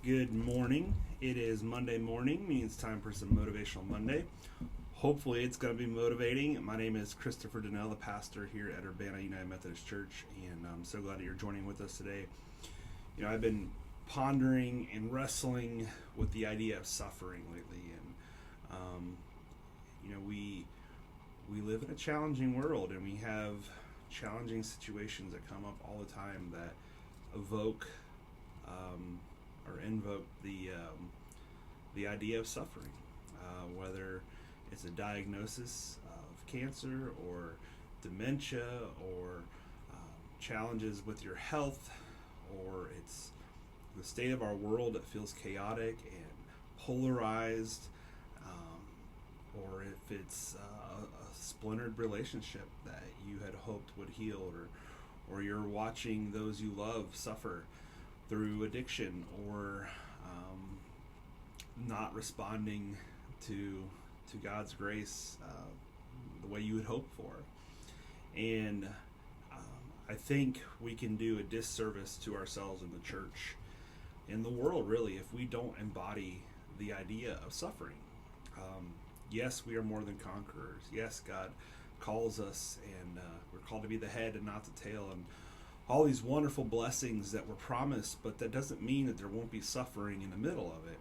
Good morning. It is Monday morning, means time for some Motivational Monday. Hopefully it's going to be motivating. My name is Christopher Donnell, the pastor here at Urbana United Methodist Church, and I'm so glad that you're joining with us today. I've been pondering and wrestling with the idea of suffering lately, and we live in a challenging world, and we have challenging situations that come up all the time that evoke or invoke the idea of suffering, whether it's a diagnosis of cancer or dementia or challenges with your health, or it's the state of our world that feels chaotic and polarized, or if it's a splintered relationship that you had hoped would heal, or you're watching those you love suffer through addiction, or not responding to God's grace the way you would hope for. And I think we can do a disservice to ourselves in the church, in the world really, if we don't embody the idea of suffering. Yes, we are more than conquerors. Yes, God calls us, and we're called to be the head and not the tail, and all these wonderful blessings that were promised, but that doesn't mean that there won't be suffering in the middle of it.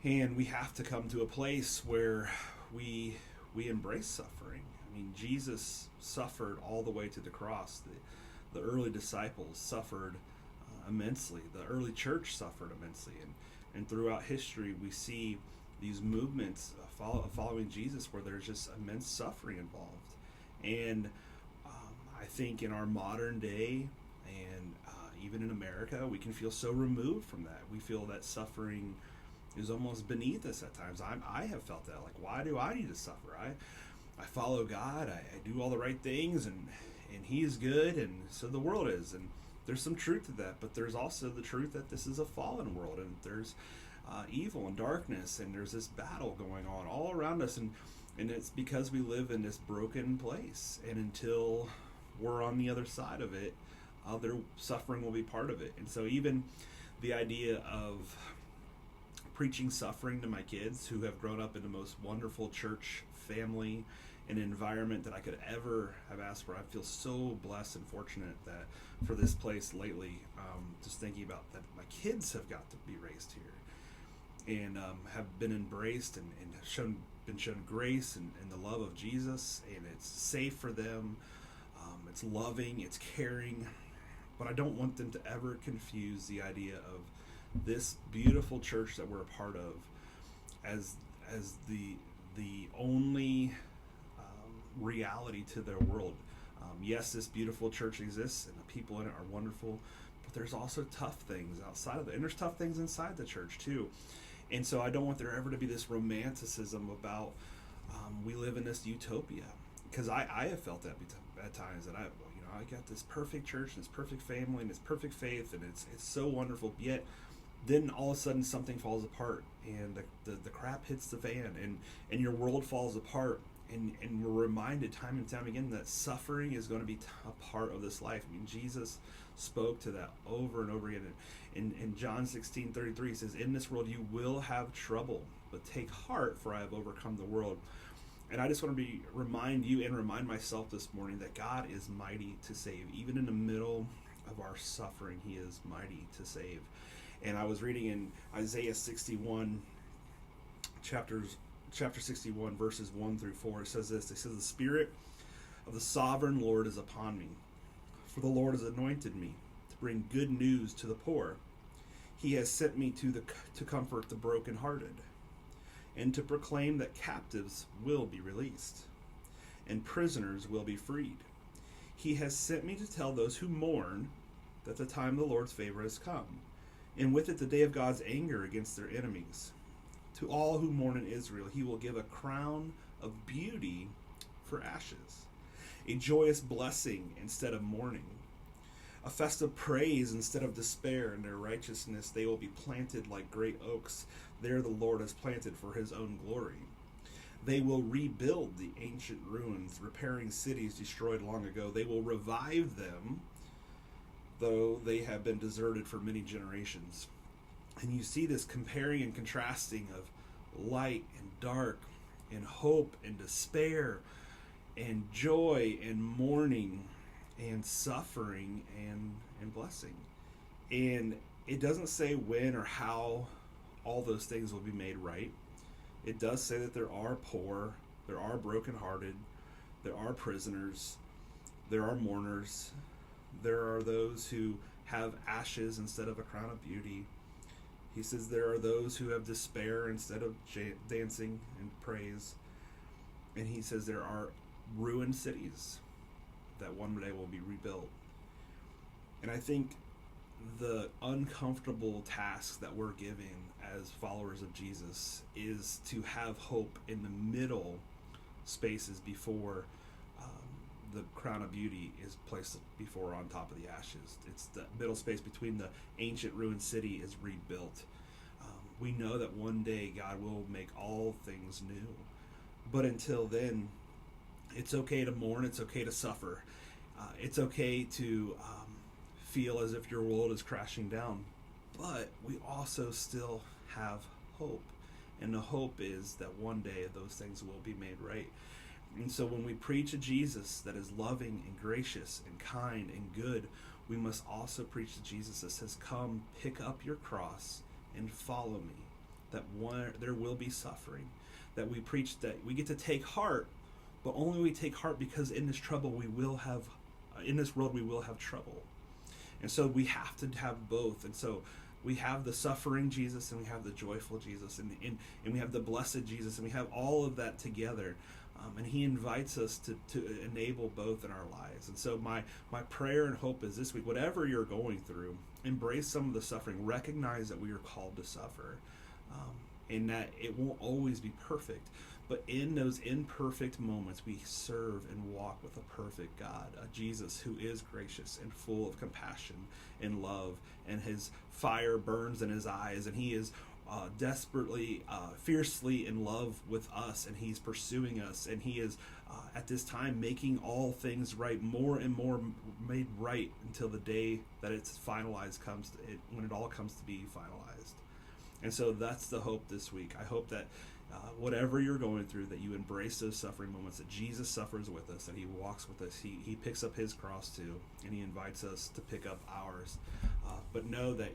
And we have to come to a place where we embrace suffering. I mean, Jesus suffered all the way to the cross. The early disciples suffered immensely. The early church suffered immensely. And throughout history, we see these movements following Jesus where there's just immense suffering involved. And I think in our modern day, and even in America, we can feel so removed from that. We feel that suffering is almost beneath us at times. I have felt that. Like, why do I need to suffer? I follow God. I do all the right things, and He is good, and so the world is. And there's some truth to that, but there's also the truth that this is a fallen world, and there's evil and darkness, and there's this battle going on all around us, and it's because we live in this broken place. And until we're on the other side of it, their suffering will be part of it. And so even the idea of preaching suffering to my kids, who have grown up in the most wonderful church family and environment that I could ever have asked for. I feel so blessed and fortunate that for this place lately, just thinking about that my kids have got to be raised here, and have been embraced and been shown grace and the love of Jesus, and it's safe for them. It's loving, it's caring, but I don't want them to ever confuse the idea of this beautiful church that we're a part of as the only reality to their world. Yes, this beautiful church exists and the people in it are wonderful, but there's also tough things outside of it, and there's tough things inside the church too. And so I don't want there ever to be this romanticism about we live in this utopia, because I have felt that at times, that I got this perfect church and this perfect family and this perfect faith, and it's so wonderful, yet then all of a sudden something falls apart, and the crap hits the fan, and your world falls apart, and we're reminded time and time again that suffering is going to be a part of this life. I mean, Jesus spoke to that over and over again. In John 16:33, he says, "In this world you will have trouble, but take heart, for I have overcome the world." And I just want to remind you and remind myself this morning that God is mighty to save. Even in the middle of our suffering, He is mighty to save. And I was reading in Isaiah 61, chapter 61, verses 1 through 4. It says this. It says, "The Spirit of the sovereign Lord is upon me, for the Lord has anointed me to bring good news to the poor. He has sent me to comfort the brokenhearted, and to proclaim that captives will be released, and prisoners will be freed. He has sent me to tell those who mourn that the time of the Lord's favor has come, and with it the day of God's anger against their enemies. To all who mourn in Israel, He will give a crown of beauty for ashes, a joyous blessing instead of mourning, a festive praise instead of despair. In their righteousness they will be planted like great oaks. There the Lord has planted for His own glory. They will rebuild the ancient ruins, repairing cities destroyed long ago. They will revive them, though they have been deserted for many generations. And you see this comparing and contrasting of light and dark, and hope and despair, and joy and mourning, and suffering and blessing. And it doesn't say when or how all those things will be made right. It does say that there are poor, there are brokenhearted, there are prisoners, there are mourners, there are those who have ashes instead of a crown of beauty. He says there are those who have despair instead of dancing and praise. And he says there are ruined cities that one day will be rebuilt. And I think the uncomfortable task that we're given as followers of Jesus is to have hope in the middle spaces before the crown of beauty is placed before on top of the ashes. It's the middle space between the ancient ruined city is rebuilt. We know that one day God will make all things new. But until then, it's okay to mourn, it's okay to suffer. It's okay to feel as if your world is crashing down. But we also still have hope. And the hope is that one day those things will be made right. And so when we preach a Jesus that is loving and gracious and kind and good, we must also preach a Jesus that says, come, pick up your cross and follow me. That there will be suffering. That we preach that we get to take heart, but only we take heart because in this trouble in this world we will have trouble. And so we have to have both. And so we have the suffering Jesus and we have the joyful Jesus and we have the blessed Jesus and we have all of that together. And he invites us to enable both in our lives. And so my prayer and hope is this week, whatever you're going through, embrace some of the suffering. Recognize that we are called to suffer. And that it won't always be perfect. But in those imperfect moments, we serve and walk with a perfect God, a Jesus who is gracious and full of compassion and love, and his fire burns in his eyes, and he is desperately, fiercely in love with us, and he's pursuing us, and he is at this time making all things right, more and more made right until the day that it's finalized when it all comes to be finalized. And so that's the hope this week. I hope that whatever you're going through, that you embrace those suffering moments, that Jesus suffers with us, that he walks with us. He picks up his cross too, and he invites us to pick up ours. But know that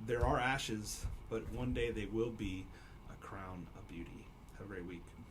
there are ashes, but one day they will be a crown of beauty. Have a great week.